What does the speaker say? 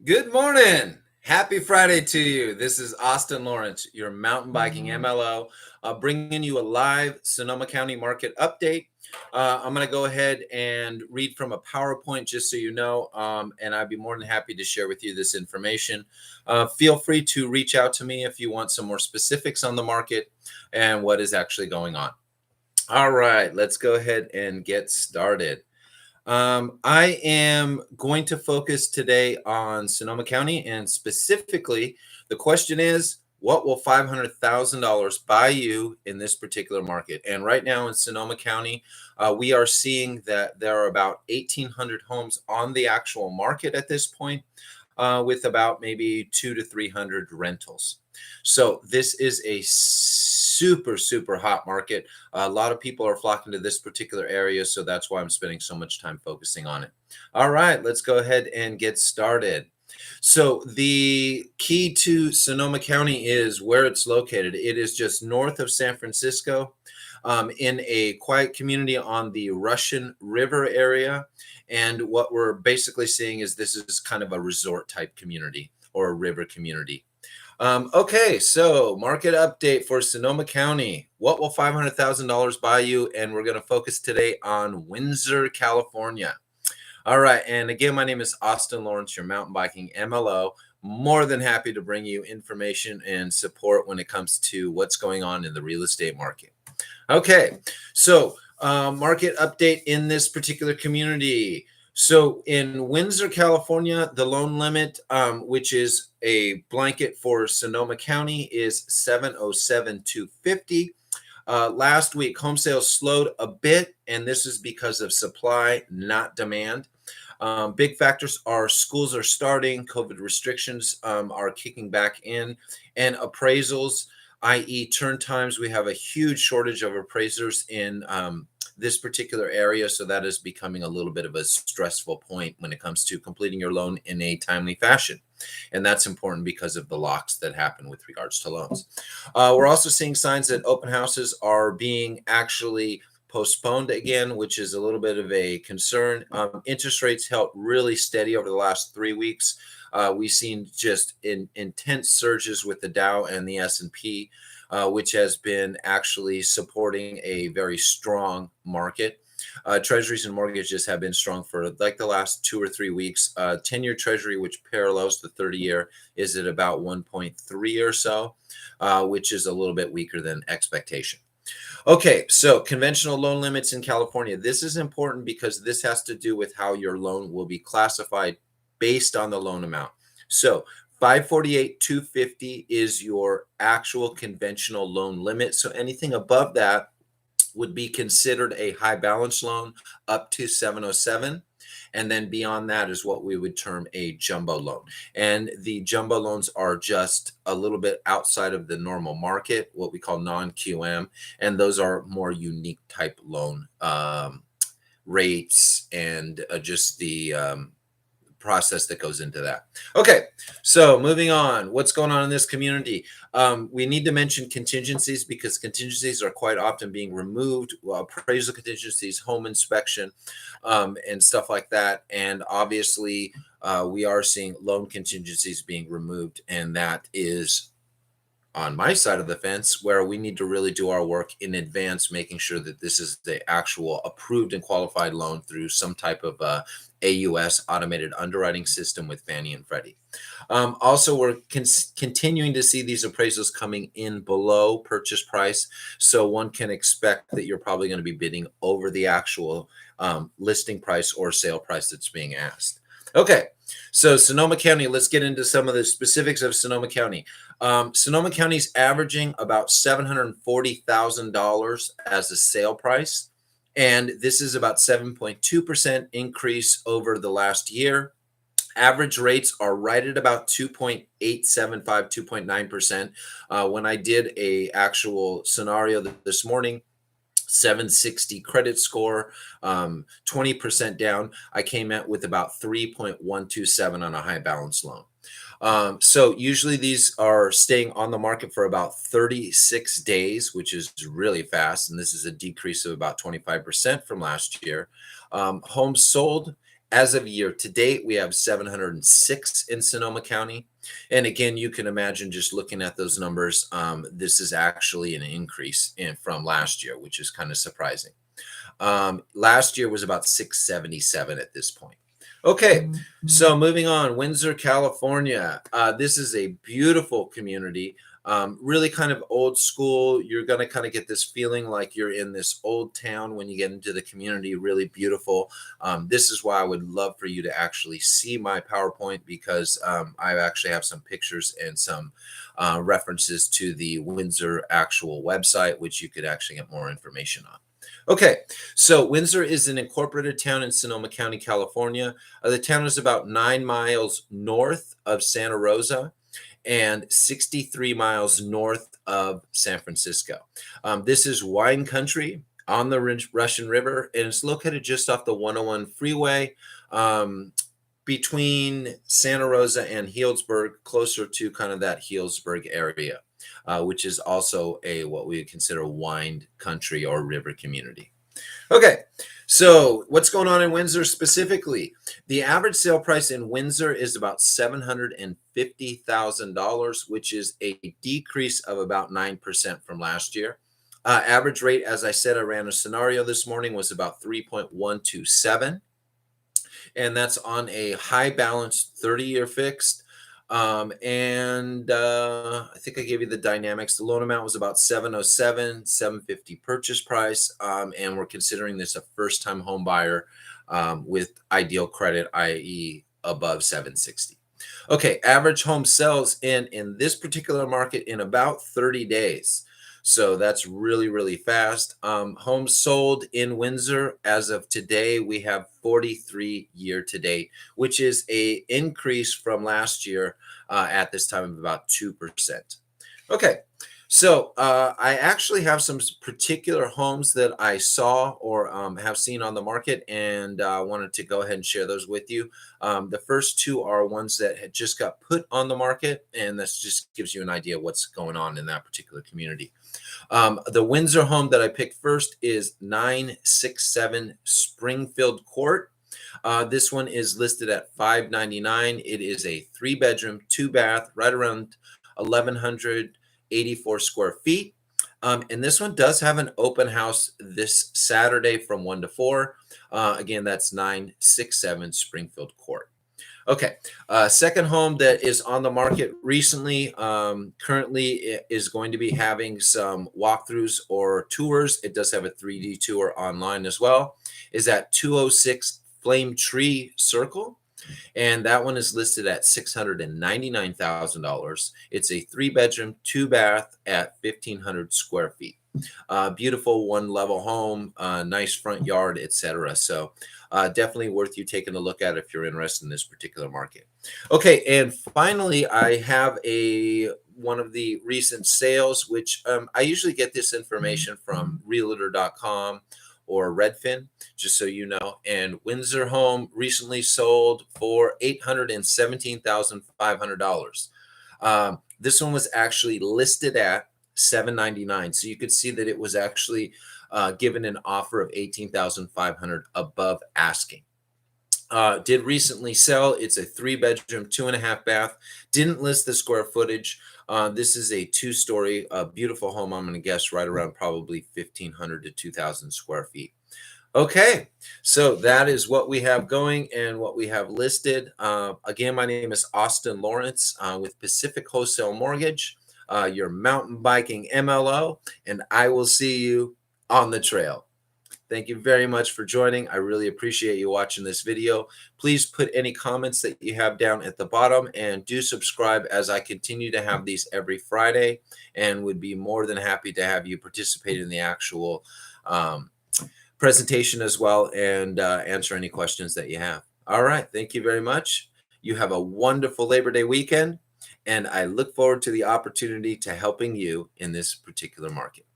Good morning. Happy Friday to you. This is Austin Lawrence, your mountain biking MLO, bringing you a live Sonoma County market update. I'm going to go ahead and read from a PowerPoint just so you know, and I'd be more than happy to share with you this information. Feel free to reach out to me if you want some more specifics on the market and what is actually going on. All right, let's go ahead and get started. I am going to focus today on Sonoma County, and specifically, the question is, what will $500,000 buy you in this particular market? And right now in Sonoma County, we are seeing that there are about 1,800 homes on the actual market at this point, with about maybe 200 to 300 rentals. So this is a super hot market. A lot of people are flocking to this particular area, so that's why I'm spending so much time focusing on it. All right, let's go ahead and get started. So the key to Sonoma County is where it's located. It is just north of San Francisco, in a quiet community on the Russian River area. And what we're basically seeing is this is kind of a resort type community or a river community. Okay, so market update for Sonoma County. What will $500,000 buy you? And we're going to focus today on Windsor, California. All right, and again, my name is Austin Lawrence, your mountain biking MLO. More than happy to bring you information and support when it comes to what's going on in the real estate market. Okay, so market update in this particular community. So in Windsor, California, the loan limit, which is a blanket for Sonoma County, is 707,250. Last week, home sales slowed a bit, and this is because of supply, not demand. Big factors are schools are starting, COVID restrictions are kicking back in, and appraisals, i.e. turn times. We have a huge shortage of appraisers in this particular area, so that is becoming a little bit of a stressful point when it comes to completing your loan in a timely fashion. And that's important because of the locks that happen with regards to loans. We're also seeing signs that open houses are being actually postponed again, which is a little bit of a concern. Interest rates held really steady over the last 3 weeks. We've seen just intense surges with the Dow and the S&P, which has been actually supporting a very strong market. Treasuries and mortgages have been strong for like the last 2 or 3 weeks. 10-year treasury, which parallels the 30-year, is at about 1.3 or so, which is a little bit weaker than expectation. Okay, so conventional loan limits in California. This is important because this has to do with how your loan will be classified based on the loan amount. So 548,250 is your actual conventional loan limit. So anything above that would be considered a high balance loan up to 707. And then beyond that is what we would term a jumbo loan. And the jumbo loans are just a little bit outside of the normal market, what we call non-QM. And those are more unique type loan rates and just the process that goes into that. Okay, so moving on. What's going on in this community? We need to mention contingencies because contingencies are quite often being removed. Appraisal contingencies, home inspection, and stuff like that. And obviously, we are seeing loan contingencies being removed, and that is on my side of the fence where we need to really do our work in advance, making sure that this is the actual approved and qualified loan through some type of AUS automated underwriting system with Fannie and Freddie. Also, we're continuing to see these appraisals coming in below purchase price. So one can expect that you're probably going to be bidding over the actual listing price or sale price that's being asked. Okay, so Sonoma County, let's get into some of the specifics of Sonoma County. Sonoma County's averaging about $740,000 as a sale price. And this is about 7.2% increase over the last year. Average rates are right at about 2.875, 2.9%. When I did a actual scenario this morning, 760 credit score, 20% down, I came out with about 3.127 on a high balance loan. So usually these are staying on the market for about 36 days, which is really fast. And this is a decrease of about 25% from last year. Homes sold As of year to date, we have 706 in Sonoma County. And again, you can imagine just looking at those numbers, this is actually an increase from last year, which is kind of surprising. Last year was about 677 at this point. Okay, so moving on, Windsor, California. This is a beautiful community, really kind of old school. You're going to kind of get this feeling like you're in this old town when you get into the community, really beautiful. This is why I would love for you to actually see my PowerPoint, because I actually have some pictures and some references to the Windsor actual website, which you could actually get more information on. Okay, so Windsor is an incorporated town in Sonoma County, California. The town is about 9 miles north of Santa Rosa and 63 miles north of San Francisco. This is wine country on the Russian River, and it's located just off the 101 freeway between Santa Rosa and Healdsburg, closer to kind of that Healdsburg area. Which is also what we would consider wine country or river community. Okay, so what's going on in Windsor specifically? The average sale price in Windsor is about $750,000, which is a decrease of about 9% from last year. Average rate, as I said, I ran a scenario this morning, was about 3.127, and that's on a high balance 30-year fixed. I think I gave you the dynamics. The loan amount was about 707, 750 purchase price, and we're considering this a first-time home buyer with ideal credit, i.e. above 760. Okay, average home sells in this particular market in about 30 days. So that's really, really fast. Homes sold in Windsor as of today, we have 43 year to date, which is an increase from last year at this time of about 2%. Okay, so I actually have some particular homes that I saw or have seen on the market, and wanted to go ahead and share those with you. The first two are ones that had just got put on the market, and this just gives you an idea of what's going on in that particular community. The Windsor home that I picked first is 967 Springfield Court. This one is listed at $599. It is a 3-bedroom, 2-bath, right around 1,184 square feet. And this one does have an open house this Saturday from 1 to 4. Again, that's 967 Springfield Court. Okay, second home that is on the market recently, currently is going to be having some walkthroughs or tours. It does have a 3D tour online as well, is at 206 Flame Tree Circle. And that one is listed at $699,000. It's a 3-bedroom, 2-bath at 1,500 square feet. Beautiful one-level home, nice front yard, etc. So definitely worth you taking a look at if you're interested in this particular market. Okay, and finally, I have one of the recent sales, which I usually get this information from Realtor.com or Redfin, just so you know. And Windsor Home recently sold for $817,500. This one was actually listed at $799. So you could see that it was actually given an offer of $18,500 above asking. Did recently sell. It's a 3-bedroom, 2.5-bath. Didn't list the square footage. This is a 2-story, beautiful home. I'm going to guess right around probably 1,500 to 2,000 square feet. Okay, so that is what we have going and what we have listed. Again, my name is Austin Lawrence with Pacific Wholesale Mortgage, your mountain biking MLO, and I will see you on the trail. Thank you very much for joining. I really appreciate you watching this video. Please put any comments that you have down at the bottom, and do subscribe, as I continue to have these every Friday, and would be more than happy to have you participate in the actual presentation as well, and answer any questions that you have. All right. Thank you very much. You have a wonderful Labor Day weekend, and I look forward to the opportunity to helping you in this particular market.